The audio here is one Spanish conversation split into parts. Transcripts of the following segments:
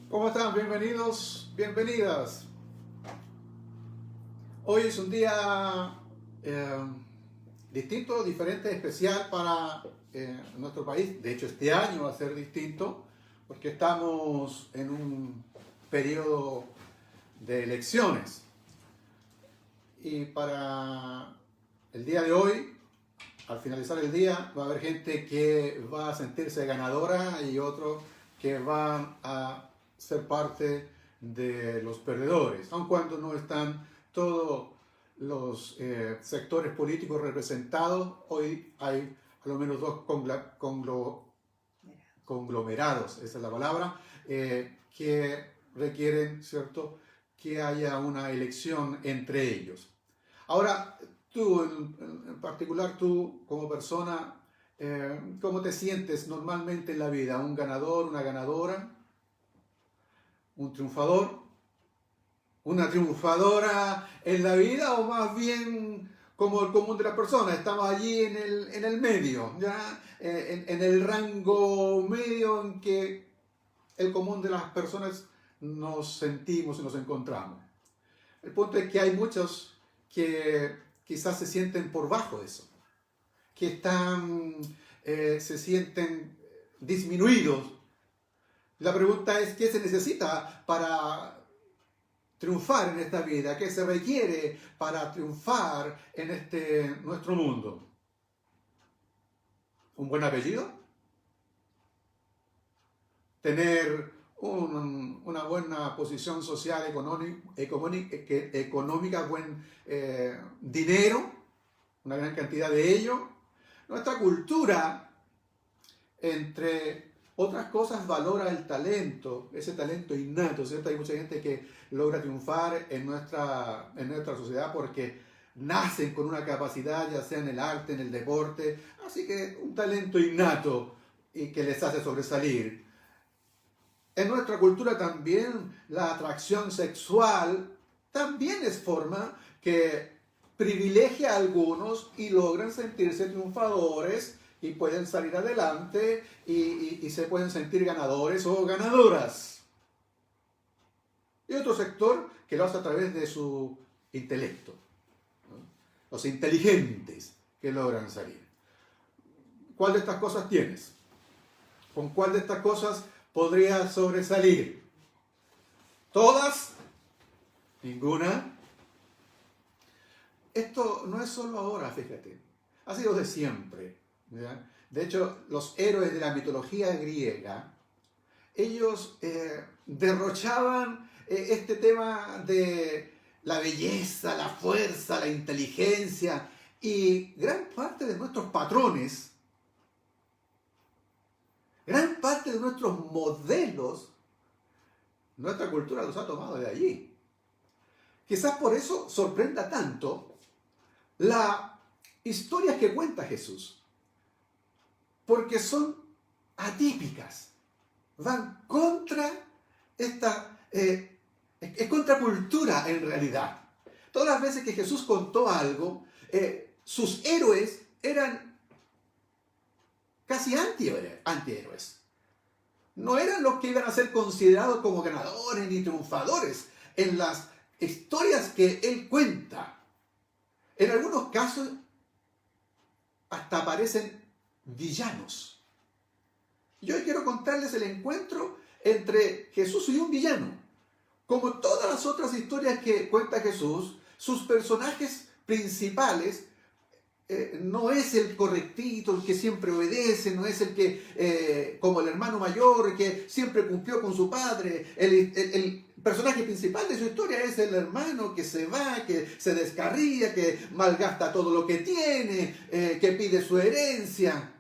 ¿Cómo están? Bienvenidos, bienvenidas. Hoy es un día eh, distinto, diferente, especial para nuestro país. De hecho, este año va a ser distinto porque estamos en un periodo de elecciones. Y para el día de hoy, al finalizar el día, va a haber gente que va a sentirse ganadora y otros que van a ser parte de los perdedores, aun cuando no están todos los sectores políticos representados. Hoy hay a lo menos dos conglomerados, esa es la palabra, que requieren, ¿cierto?, que haya una elección entre ellos. Ahora, tú en particular, tú como persona, ¿cómo te sientes normalmente en la vida? ¿Un ganador, una ganadora? ¿Un triunfador? ¿Una triunfadora en la vida o más bien como el común de las personas? Estamos allí en el medio, ¿ya? En el rango medio en que el común de las personas nos sentimos y nos encontramos. El punto es que hay muchos que quizás se sienten por bajo de eso, que se sienten disminuidos. La pregunta es, ¿qué se necesita para triunfar en esta vida? ¿Qué se requiere para triunfar en nuestro mundo? ¿Un buen apellido? ¿Tener una buena posición social, económica, buen dinero, una gran cantidad de ello? Nuestra cultura, entre otras cosas, valora el talento, ese talento innato, ¿cierto? Hay mucha gente que logra triunfar en nuestra sociedad porque nacen con una capacidad, ya sea en el arte, en el deporte, así que un talento innato y que les hace sobresalir. En nuestra cultura también la atracción sexual también es forma que privilegia a algunos y logran sentirse triunfadores y pueden salir adelante y se pueden sentir ganadores o ganadoras. Y otro sector que lo hace a través de su intelecto, ¿no? Los inteligentes que logran salir. ¿Cuál de estas cosas tienes? ¿Con cuál de estas cosas podría sobresalir? ¿Todas? ¿Ninguna? Esto no es solo ahora, fíjate. Ha sido de siempre, ¿ya? De hecho, los héroes de la mitología griega, ellos derrochaban este tema de la belleza, la fuerza, la inteligencia, y gran parte de nuestros patrones, gran parte de nuestros modelos, nuestra cultura los ha tomado de allí. Quizás por eso sorprenda tanto la historia que cuenta Jesús, porque son atípicas, van contra esta, es contracultura en realidad. Todas las veces que Jesús contó algo, sus héroes eran casi antihéroes. No eran los que iban a ser considerados como ganadores ni triunfadores en las historias que él cuenta. En algunos casos hasta aparecen villanos. Y hoy quiero contarles el encuentro entre Jesús y un villano. Como todas las otras historias que cuenta Jesús, sus personajes principales no es el correctito, el que siempre obedece, no es el que, como el hermano mayor, que siempre cumplió con su padre. El personaje principal de su historia es el hermano que se va, que se descarría, que malgasta todo lo que tiene, que pide su herencia.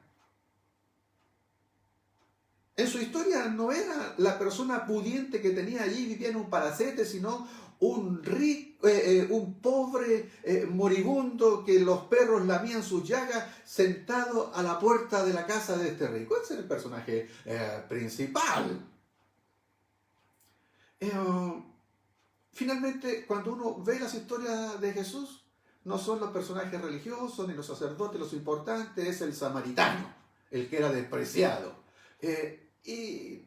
En su historia no era la persona pudiente que tenía allí, vivía en un palacete, sino un pobre moribundo que los perros lamían sus llagas, sentado a la puerta de la casa de este rico. Ese es el personaje principal. Finalmente, cuando uno ve las historias de Jesús, no son los personajes religiosos ni los sacerdotes los importantes, es el samaritano, el que era despreciado. Y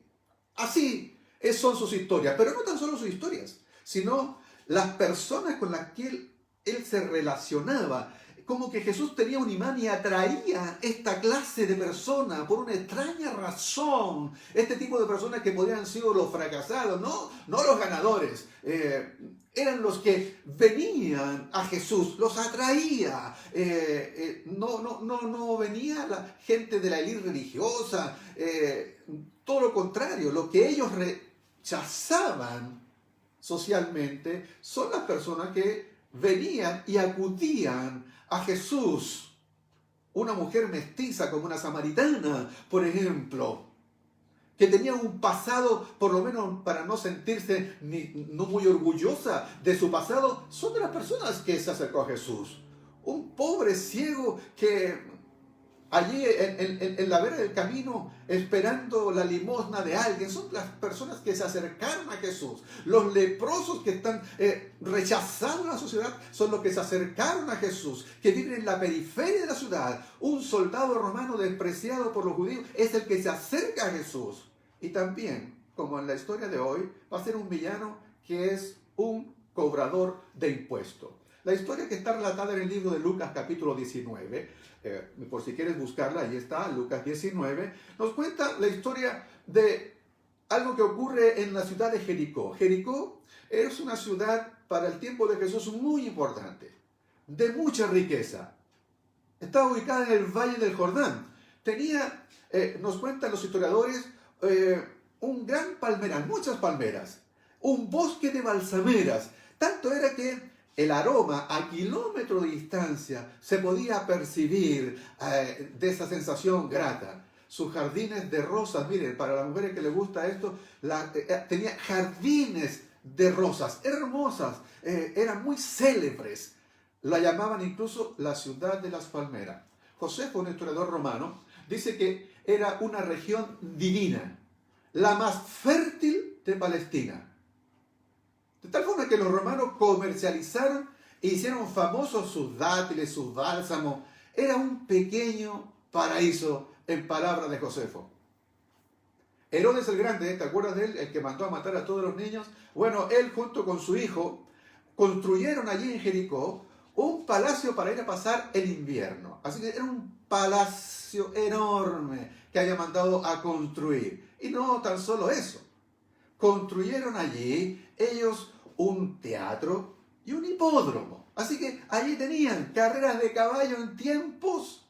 así Son sus historias, pero no tan solo sus historias, sino las personas con las que él se relacionaba. Como que Jesús tenía un imán y atraía esta clase de personas por una extraña razón. Este tipo de personas que podrían haber sido los fracasados, no los ganadores. Eran los que venían a Jesús, los atraía. No venía la gente de la élite religiosa. Todo lo contrario, lo que ellos rechazaban socialmente son las personas que venían y acudían a Jesús. Una mujer mestiza como una samaritana, por ejemplo, que tenía un pasado, por lo menos para no sentirse no muy orgullosa de su pasado, son de las personas que se acercó a Jesús. Un pobre ciego que allí en la vera del camino, esperando la limosna de alguien, son las personas que se acercaron a Jesús. Los leprosos que están rechazados en la sociedad son los que se acercaron a Jesús, que viven en la periferia de la ciudad. Un soldado romano despreciado por los judíos es el que se acerca a Jesús. Y también, como en la historia de hoy, va a ser un villano que es un cobrador de impuestos. La historia que está relatada en el libro de Lucas capítulo 19, por si quieres buscarla, ahí está, Lucas 19, nos cuenta la historia de algo que ocurre en la ciudad de Jericó. Jericó es una ciudad para el tiempo de Jesús muy importante, de mucha riqueza. Está ubicada en el Valle del Jordán. Tenía, nos cuentan los historiadores, un gran palmeral, muchas palmeras, un bosque de balsameras. Tanto era que el aroma a kilómetros de distancia se podía percibir de esa sensación grata. Sus jardines de rosas, miren, para las mujeres que les gusta esto, tenía jardines de rosas hermosas, eran muy célebres. La llamaban incluso la ciudad de las palmeras. Josefo, un historiador romano, dice que era una región divina, la más fértil de Palestina. De tal forma que los romanos comercializaron e hicieron famosos sus dátiles, sus bálsamos. Era un pequeño paraíso, en palabras de Josefo. Herodes el Grande, ¿te acuerdas de él? El que mandó a matar a todos los niños. Bueno, él junto con su hijo construyeron allí en Jericó un palacio para ir a pasar el invierno. Así que era un palacio enorme que había mandado a construir. Y no tan solo eso. Construyeron allí ellos un teatro y un hipódromo. Así que allí tenían carreras de caballo en tiempos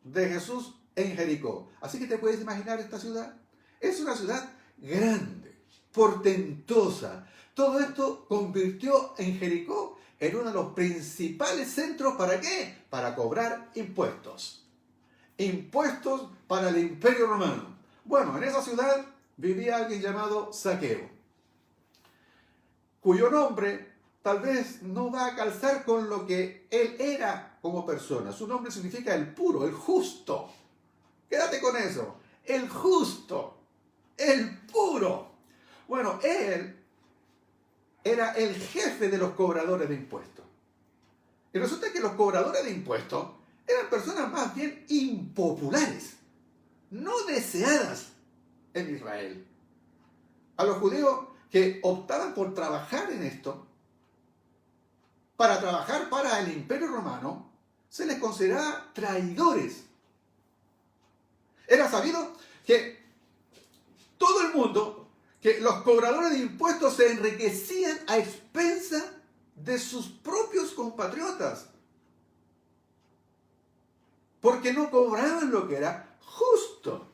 de Jesús en Jericó. Así que te puedes imaginar esta ciudad. Es una ciudad grande, portentosa. Todo esto convirtió en Jericó en uno de los principales centros. ¿Para qué? Para cobrar impuestos. Impuestos para el Imperio Romano. Bueno, en esa ciudad vivía alguien llamado Zaqueo, cuyo nombre tal vez no va a calzar con lo que él era como persona. Su nombre significa el puro, el justo. Quédate con eso. El justo, el puro. Bueno, él era el jefe de los cobradores de impuestos. Y resulta que los cobradores de impuestos eran personas más bien impopulares, no deseadas en Israel. A los judíos que optaban por trabajar en esto, para trabajar para el Imperio Romano, se les consideraba traidores. Era sabido que todo el mundo, que los cobradores de impuestos se enriquecían a expensas de sus propios compatriotas, porque no cobraban lo que era justo.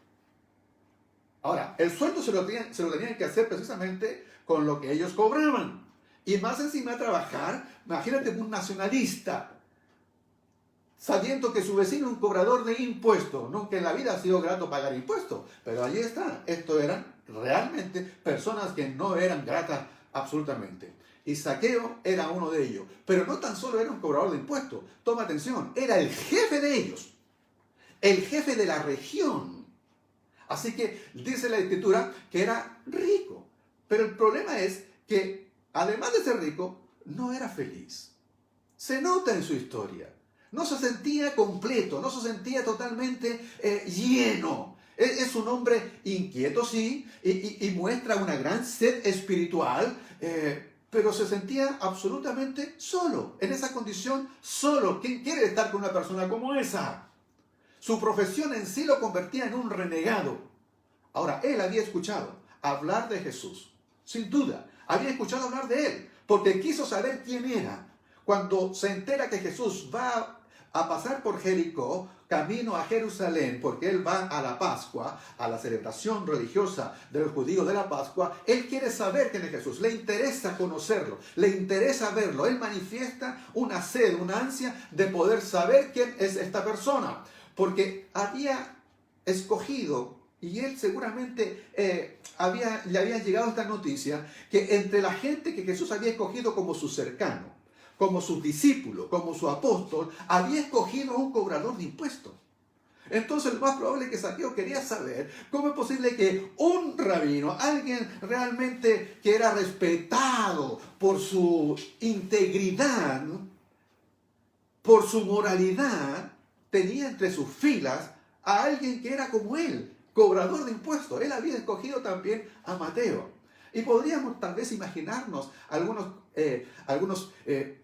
Ahora, el sueldo se lo tenían que hacer precisamente con lo que ellos cobraban. Y más encima de trabajar, imagínate un nacionalista, sabiendo que su vecino es un cobrador de impuestos. Nunca en la vida ha sido grato pagar impuestos, pero allí está. Estos eran realmente personas que no eran gratas absolutamente. Y Zaqueo era uno de ellos. Pero no tan solo era un cobrador de impuestos. Toma atención, era el jefe de ellos. El jefe de la región. Así que dice la Escritura que era rico. Pero el problema es que, además de ser rico, no era feliz. Se nota en su historia. No se sentía completo, no se sentía totalmente lleno. Es un hombre inquieto, sí, y muestra una gran sed espiritual, pero se sentía absolutamente solo. En esa condición, solo. ¿Quién quiere estar con una persona como esa? Su profesión en sí lo convertía en un renegado. Ahora, él había escuchado hablar de Jesús. Sin duda, había escuchado hablar de él, porque quiso saber quién era. Cuando se entera que Jesús va a pasar por Jericó, camino a Jerusalén, porque él va a la Pascua, a la celebración religiosa de los judíos de la Pascua, él quiere saber quién es Jesús, le interesa conocerlo, le interesa verlo, él manifiesta una sed, una ansia de poder saber quién es esta persona, porque había escogido, y él seguramente le había llegado esta noticia, que entre la gente que Jesús había escogido como su cercano, como su discípulo, como su apóstol, había escogido a un cobrador de impuestos. Entonces lo más probable es que Zaqueo quería saber cómo es posible que un rabino, alguien realmente que era respetado por su integridad, por su moralidad, tenía entre sus filas a alguien que era como él, cobrador de impuestos. Él había escogido también a Mateo. Y podríamos tal vez imaginarnos algunos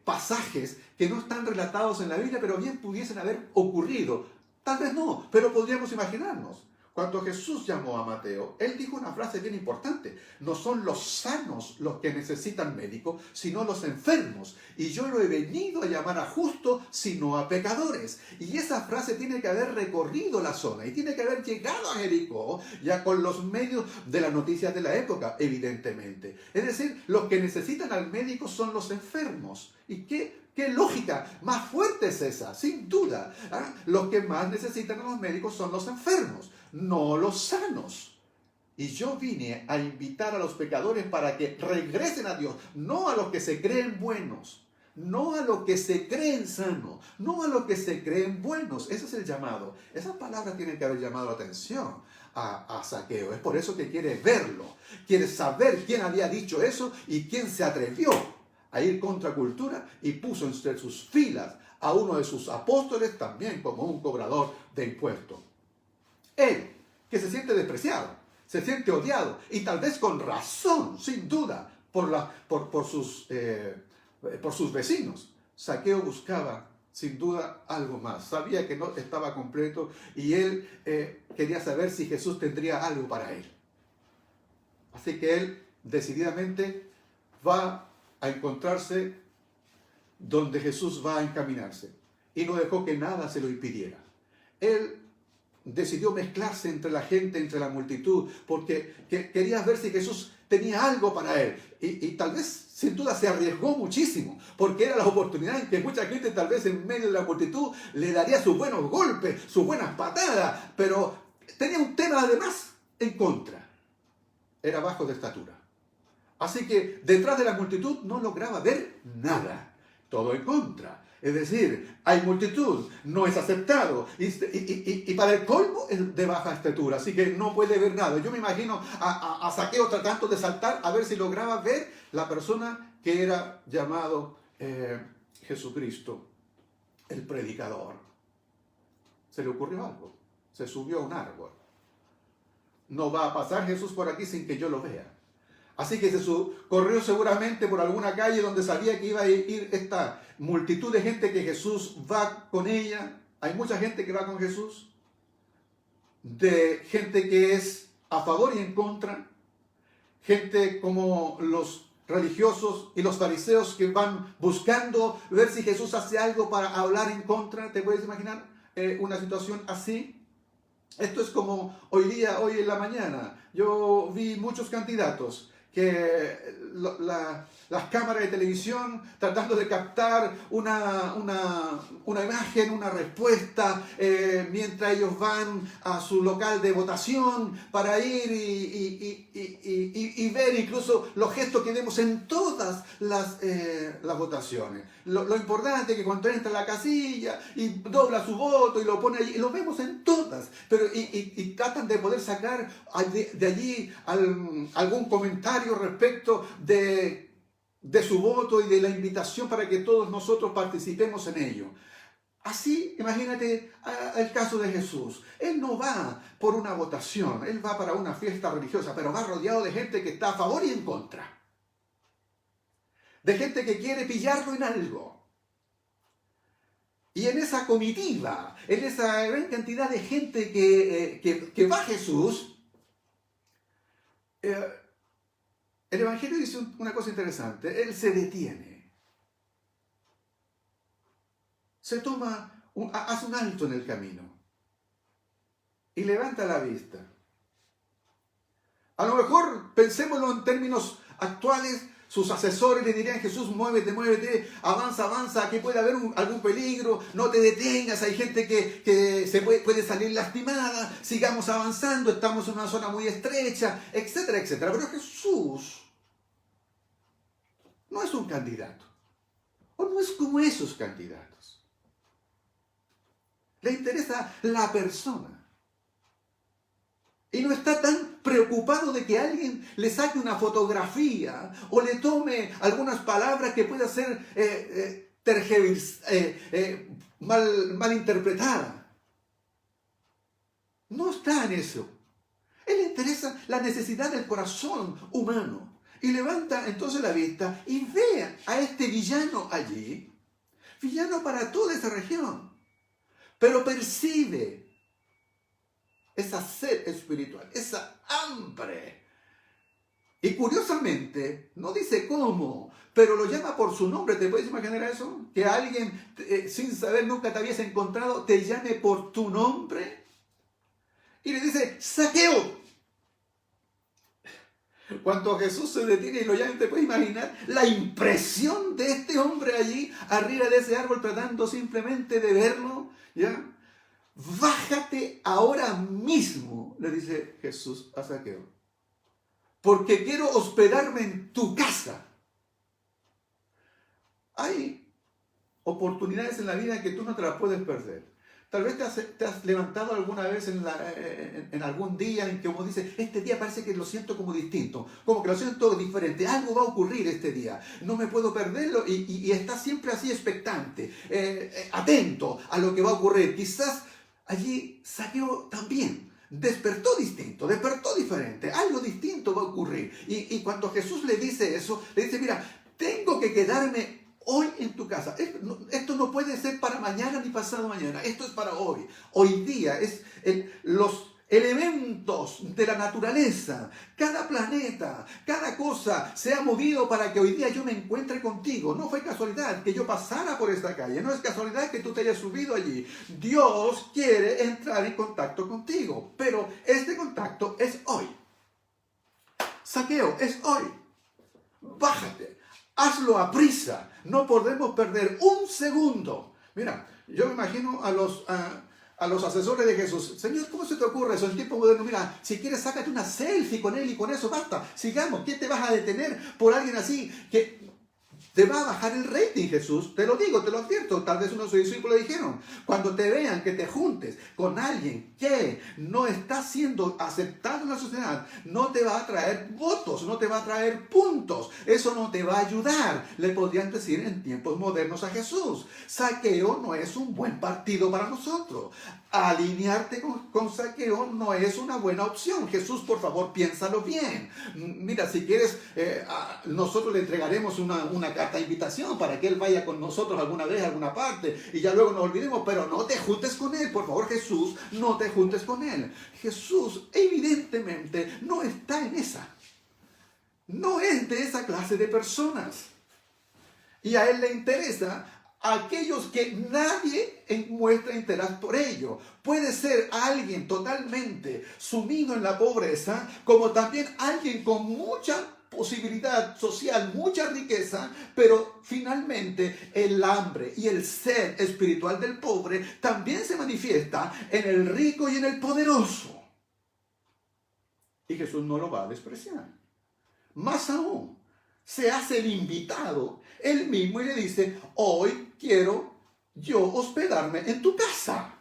pasajes que no están relatados en la Biblia, pero bien pudiesen haber ocurrido. Tal vez no, pero podríamos imaginarnos. Cuando Jesús llamó a Mateo, él dijo una frase bien importante. No son los sanos los que necesitan médico, sino los enfermos. Y yo no he venido a llamar a justos, sino a pecadores. Y esa frase tiene que haber recorrido la zona y tiene que haber llegado a Jericó, ya con los medios de las noticias de la época, evidentemente. Es decir, los que necesitan al médico son los enfermos. ¿Y qué lógica más fuerte es esa? Sin duda. Los que más necesitan a los médicos son los enfermos, no los sanos. Y yo vine a invitar a los pecadores para que regresen a Dios, no a los que se creen buenos, no a los que se creen sanos, no a los que se creen buenos. Ese es el llamado. Esas palabras tienen que haber llamado la atención a Zaqueo. Es por eso que quiere verlo, quiere saber quién había dicho eso y quién se atrevió a ir contra cultura y puso entre sus filas a uno de sus apóstoles también como un cobrador de impuestos. Él, que se siente despreciado, se siente odiado, y tal vez con razón, sin duda, por sus vecinos. Zaqueo buscaba, sin duda, algo más. Sabía que no estaba completo y él quería saber si Jesús tendría algo para él. Así que él decididamente va a encontrarse donde Jesús va a encaminarse. Y no dejó que nada se lo impidiera. Él decidió mezclarse entre la gente, entre la multitud, porque quería ver si Jesús tenía algo para él. Y tal vez, sin duda, se arriesgó muchísimo, porque era la oportunidad en que mucha gente, tal vez en medio de la multitud, le daría sus buenos golpes, sus buenas patadas, pero tenía un tema además en contra. Era bajo de estatura. Así que detrás de la multitud no lograba ver nada. Todo en contra. Es decir, hay multitud, no es aceptado. Y para el colmo es de baja estatura. Así que no puede ver nada. Yo me imagino a Zaqueo tratando de saltar a ver si lograba ver la persona que era llamado Jesucristo, el predicador. Se le ocurrió algo. Se subió a un árbol. No va a pasar Jesús por aquí sin que yo lo vea. Así que corrió seguramente por alguna calle donde sabía que iba a ir esta multitud de gente que Jesús va con ella. Hay mucha gente que va con Jesús, de gente que es a favor y en contra, gente como los religiosos y los fariseos que van buscando ver si Jesús hace algo para hablar en contra. ¿Te puedes imaginar una situación así? Esto es como hoy en la mañana, yo vi muchos candidatos que las cámaras de televisión tratando de captar una imagen, una respuesta, mientras ellos van a su local de votación para ir y ver incluso los gestos que vemos en todas las votaciones. Lo importante es que cuando entra a la casilla y dobla su voto y lo pone allí, y lo vemos en todas, pero y tratan de poder sacar de allí algún comentario respecto de su voto y de la invitación para que todos nosotros participemos en ello. Así, imagínate el caso de Jesús. Él no va por una votación, él va para una fiesta religiosa, pero va rodeado de gente que está a favor y en contra. De gente que quiere pillarlo en algo. Y en esa comitiva, en esa gran cantidad de gente que va a Jesús, el Evangelio dice una cosa interesante. Él se detiene. Hace un alto en el camino. Y levanta la vista. A lo mejor, pensémoslo en términos actuales, sus asesores le dirían: Jesús, muévete, muévete, avanza, avanza, aquí puede haber algún peligro, no te detengas, hay gente que se puede salir lastimada, sigamos avanzando, estamos en una zona muy estrecha, etcétera, etcétera. Pero Jesús no es un candidato, o no es como esos candidatos. Le interesa la persona. Y no está tan preocupado de que alguien le saque una fotografía o le tome algunas palabras que pueda ser mal interpretada. No está en eso. Él le interesa la necesidad del corazón humano. Y levanta entonces la vista y ve a este villano allí, villano para toda esa región, pero percibe esa sed espiritual, esa hambre. Y curiosamente, no dice cómo, pero lo llama por su nombre. ¿Te puedes imaginar eso? Que alguien, sin saber, nunca te habías encontrado, te llame por tu nombre. Y le dice: Zaqueo. Cuando Jesús se detiene y lo llama, te puedes imaginar la impresión de este hombre allí, arriba de ese árbol, tratando simplemente de verlo, ¿ya? Bájate ahora mismo, le dice Jesús a Zaqueo, porque quiero hospedarme en tu casa. Hay oportunidades en la vida que tú no te las puedes perder. Tal vez te has levantado alguna vez en algún día en que, como dices, este día parece que lo siento como distinto, como que lo siento diferente, algo va a ocurrir este día, no me puedo perderlo, y estás siempre así expectante, atento a lo que va a ocurrir. Quizás allí Zaqueo también despertó distinto, despertó diferente, algo distinto va a ocurrir. Y cuando Jesús le dice eso, le dice: mira, tengo que quedarme hoy en tu casa. Esto no puede ser para mañana ni pasado mañana, esto es para hoy. Hoy día es los elementos de la naturaleza, cada planeta, cada cosa se ha movido para que hoy día yo me encuentre contigo. No fue casualidad que yo pasara por esta calle, no es casualidad que tú te hayas subido allí. Dios quiere entrar en contacto contigo, pero este contacto es hoy. Zaqueo, es hoy. Bájate, hazlo a prisa, no podemos perder un segundo. Mira, yo me imagino a los asesores de Jesús: Señor, ¿cómo se te ocurre eso? El tiempo moderno, mira, si quieres sácate una selfie con él y con eso basta, sigamos. ¿Quién te vas a detener por alguien así que te va a bajar el rating, Jesús? Te lo digo, te lo advierto. Tal vez unos discípulos dijeron: cuando te vean que te juntes con alguien que no está siendo aceptado en la sociedad, no te va a traer votos, no te va a traer puntos, eso no te va a ayudar. Le podrían decir en tiempos modernos a Jesús: Zaqueo no es un buen partido para nosotros. Alinearte con Zaqueo no es una buena opción. Jesús, por favor, piénsalo bien. Mira, si quieres, nosotros le entregaremos una carta de invitación para que él vaya con nosotros alguna vez a alguna parte y ya luego nos olvidemos, pero no te juntes con él, por favor, Jesús, no te juntes con él. Jesús evidentemente no está en esa. No es de esa clase de personas. Y a él le interesa aquellos que nadie muestra interés por ello. Puede ser alguien totalmente sumido en la pobreza, como también alguien con mucha posibilidad social, mucha riqueza, pero finalmente el hambre y el sed espiritual del pobre también se manifiesta en el rico y en el poderoso. Y Jesús no lo va a despreciar. Más aún, se hace el invitado él mismo y le dice: hoy quiero yo hospedarme en tu casa.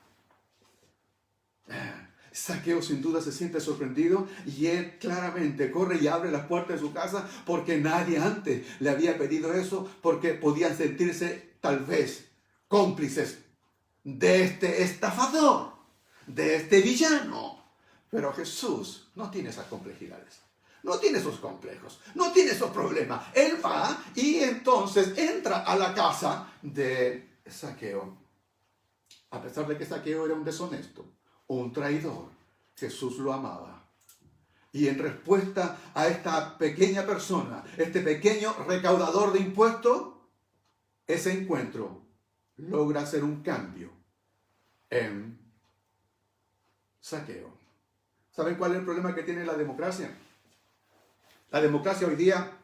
Zaqueo sin duda se siente sorprendido y él claramente corre y abre las puertas de su casa, porque nadie antes le había pedido eso, porque podían sentirse tal vez cómplices de este estafador, de este villano. Pero Jesús no tiene esas complejidades. No tiene esos complejos, no tiene esos problemas. Él va y entonces entra a la casa de Zaqueo. A pesar de que Zaqueo era un deshonesto, un traidor, Jesús lo amaba. Y en respuesta a esta pequeña persona, este pequeño recaudador de impuestos, ese encuentro logra hacer un cambio en Zaqueo. ¿Saben cuál es el problema que tiene la democracia? La democracia hoy día,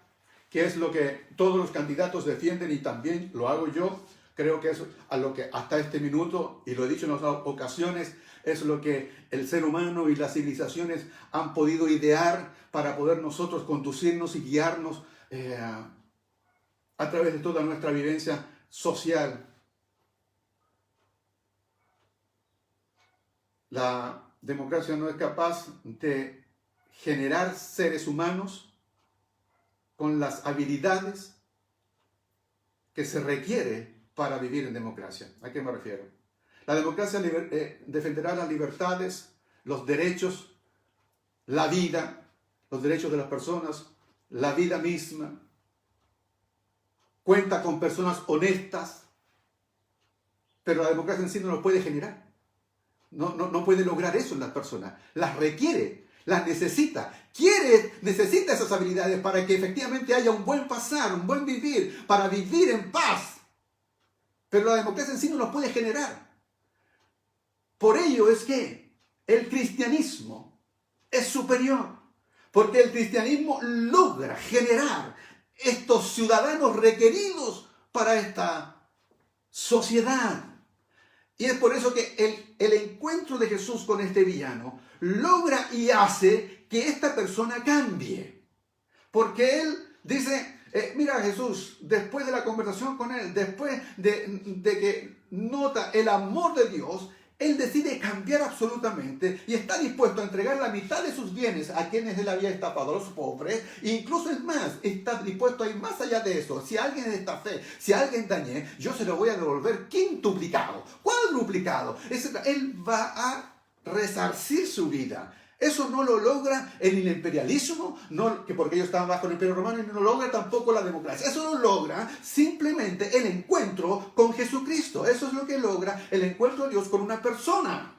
que es lo que todos los candidatos defienden y también lo hago yo, creo que es a lo que hasta este minuto, y lo he dicho en otras ocasiones, es lo que el ser humano y las civilizaciones han podido idear para poder nosotros conducirnos y guiarnos a través de toda nuestra vivencia social. La democracia no es capaz de generar seres humanos con las habilidades que se requiere para vivir en democracia. ¿A qué me refiero? La democracia defenderá las libertades, los derechos, la vida, los derechos de las personas, la vida misma. Cuenta con personas honestas, pero la democracia en sí no lo puede generar. No puede lograr eso en las personas. Las requiere, las necesita, necesita esas habilidades para que efectivamente haya un buen pasar, un buen vivir, para vivir en paz. Pero la democracia en sí no lo puede generar. Por ello es que el cristianismo es superior, porque el cristianismo logra generar estos ciudadanos requeridos para esta sociedad. Y es por eso que el encuentro de Jesús con este villano logra y hace que esta persona cambie. Porque él dice, mira Jesús, después de la conversación con él, después de que nota el amor de Dios, él decide cambiar absolutamente y está dispuesto a entregar la mitad de sus bienes a quienes él había estafado, a los pobres. E incluso es más, está dispuesto a ir más allá de eso. Si alguien estafé, si alguien dañé, yo se lo voy a devolver quintuplicado, cuadruplicado. Él va a resarcir su vida. Eso no lo logra el imperialismo, porque ellos estaban bajo el Imperio Romano, y no lo logra tampoco la democracia. Eso lo logra simplemente el encuentro con Jesucristo. Eso es lo que logra el encuentro de Dios con una persona.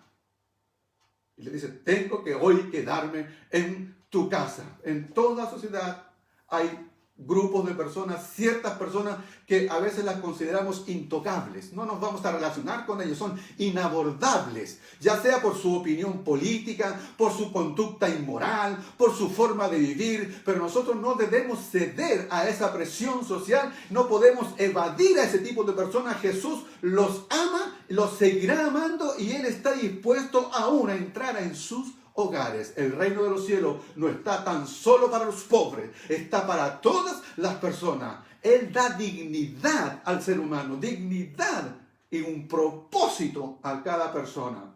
Y le dice, tengo que hoy quedarme en tu casa. En toda sociedad hay grupos de personas, ciertas personas que a veces las consideramos intocables. No nos vamos a relacionar con ellos, son inabordables, ya sea por su opinión política, por su conducta inmoral, por su forma de vivir, pero nosotros no debemos ceder a esa presión social, no podemos evadir a ese tipo de personas. Jesús los ama, los seguirá amando y Él está dispuesto aún a entrar en sus hogares. El reino de los cielos no está tan solo para los pobres, está para todas las personas. Él da dignidad al ser humano, dignidad y un propósito a cada persona.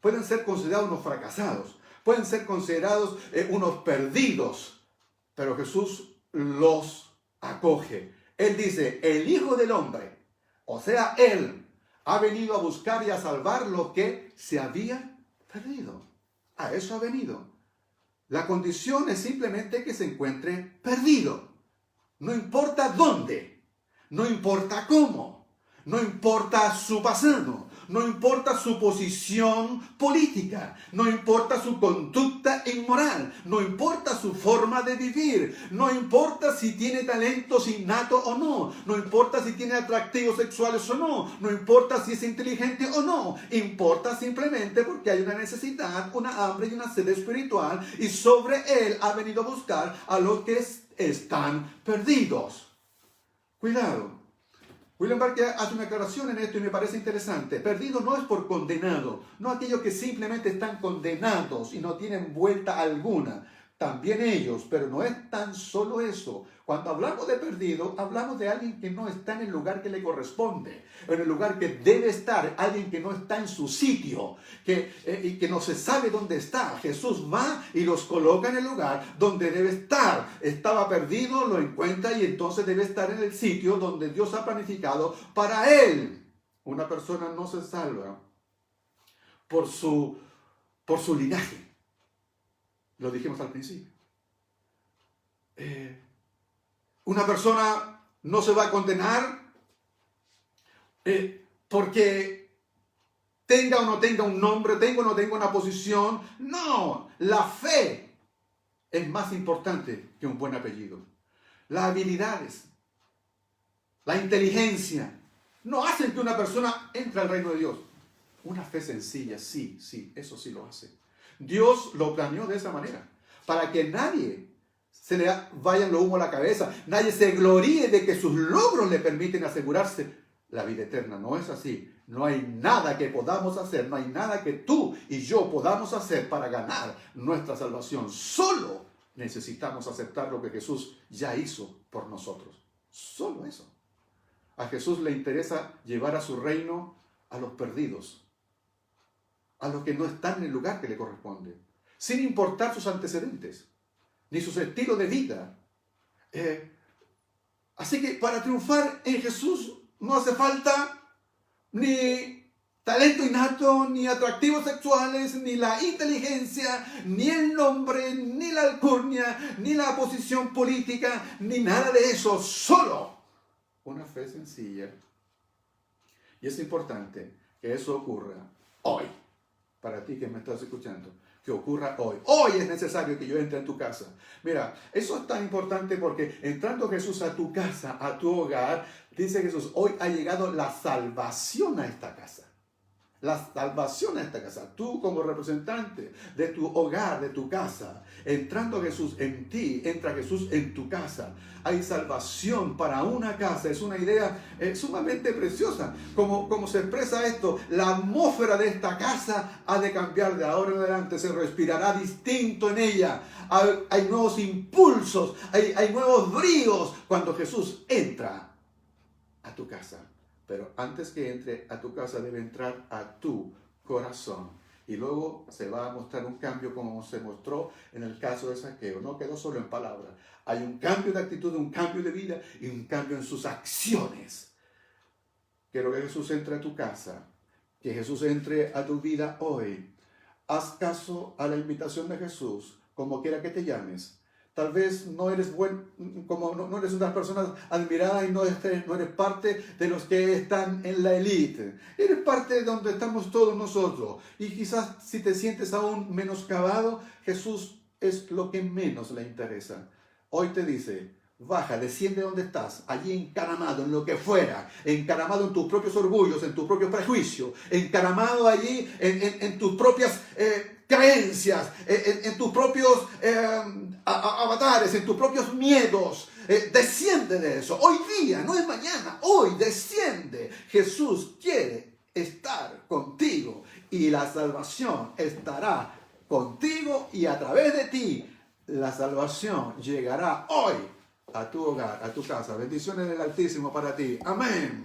Pueden ser considerados unos fracasados, pueden ser considerados unos perdidos, pero Jesús los acoge. Él dice, el Hijo del Hombre, o sea, Él ha venido a buscar y a salvar lo que se había perdido. A eso ha venido. La condición es simplemente que se encuentre perdido. No importa dónde, no importa cómo, no importa su pasado, no importa su posición política, no importa su conducta inmoral, no importa su forma de vivir, no importa si tiene talentos innatos o no, no importa si tiene atractivos sexuales o no, no importa si es inteligente o no, importa simplemente porque hay una necesidad, una hambre y una sed espiritual, y sobre él ha venido a buscar a los que están perdidos. Cuidado. William Barclay hace una aclaración en esto y me parece interesante. Perdido no es por condenado, no aquellos que simplemente están condenados y no tienen vuelta alguna. También ellos, pero no es tan solo eso. Cuando hablamos de perdido, hablamos de alguien que no está en el lugar que le corresponde, en el lugar que debe estar, alguien que no está en su sitio, y que no se sabe dónde está. Jesús va y los coloca en el lugar donde debe estar. Estaba perdido, lo encuentra y entonces debe estar en el sitio donde Dios ha planificado para él. Una persona no se salva por su linaje. Lo dijimos al principio. Una persona no se va a condenar porque tenga o no tenga un nombre, tenga o no tenga una posición. No, la fe es más importante que un buen apellido. Las habilidades, la inteligencia, no hacen que una persona entre al reino de Dios. Una fe sencilla, sí, eso sí lo hace. Dios lo planeó de esa manera, para que nadie se le vayan los humos a la cabeza, nadie se gloríe de que sus logros le permiten asegurarse la vida eterna. No es así. No hay nada que podamos hacer, no hay nada que tú y yo podamos hacer para ganar nuestra salvación. Solo necesitamos aceptar lo que Jesús ya hizo por nosotros. Solo eso. A Jesús le interesa llevar a su reino a los perdidos, a los que no están en el lugar que le corresponde, sin importar sus antecedentes, ni sus estilos de vida. Así que para triunfar en Jesús no hace falta ni talento innato, ni atractivos sexuales, ni la inteligencia, ni el nombre, ni la alcurnia, ni la posición política, ni nada de eso. Solo una fe sencilla. Y es importante que eso ocurra hoy. Para ti que me estás escuchando, que ocurra hoy. Hoy es necesario que yo entre en tu casa. Mira, eso es tan importante porque entrando Jesús a tu casa, a tu hogar, dice Jesús, hoy ha llegado la salvación a esta casa. La salvación a esta casa. Tú como representante de tu hogar, de tu casa, entrando Jesús en ti, entra Jesús en tu casa. Hay salvación para una casa. Es una idea sumamente preciosa. Como se expresa esto, la atmósfera de esta casa ha de cambiar de ahora en adelante. Se respirará distinto en ella. Hay nuevos impulsos, hay nuevos bríos cuando Jesús entra a tu casa. Pero antes que entre a tu casa debe entrar a tu corazón. Y luego se va a mostrar un cambio como se mostró en el caso de Zaqueo. No quedó solo en palabras. Hay un cambio de actitud, un cambio de vida y un cambio en sus acciones. Quiero que Jesús entre a tu casa. Que Jesús entre a tu vida hoy. Haz caso a la invitación de Jesús, como quiera que te llames. Tal vez no eres no eres una persona admirada y no eres parte de los que están en la élite. Eres parte de donde estamos todos nosotros. Y quizás si te sientes aún menoscabado, Jesús es lo que menos le interesa. Hoy te dice, baja, desciende donde estás, allí encaramado en lo que fuera, encaramado en tus propios orgullos, en tus propios prejuicios, encaramado allí en tus propias creencias, en tus propios avatares, en tus propios miedos. Desciende de eso. Hoy día, no es mañana, hoy desciende. Jesús quiere estar contigo y la salvación estará contigo y a través de ti la salvación llegará hoy a tu hogar, a tu casa. Bendiciones del Altísimo para ti. Amén.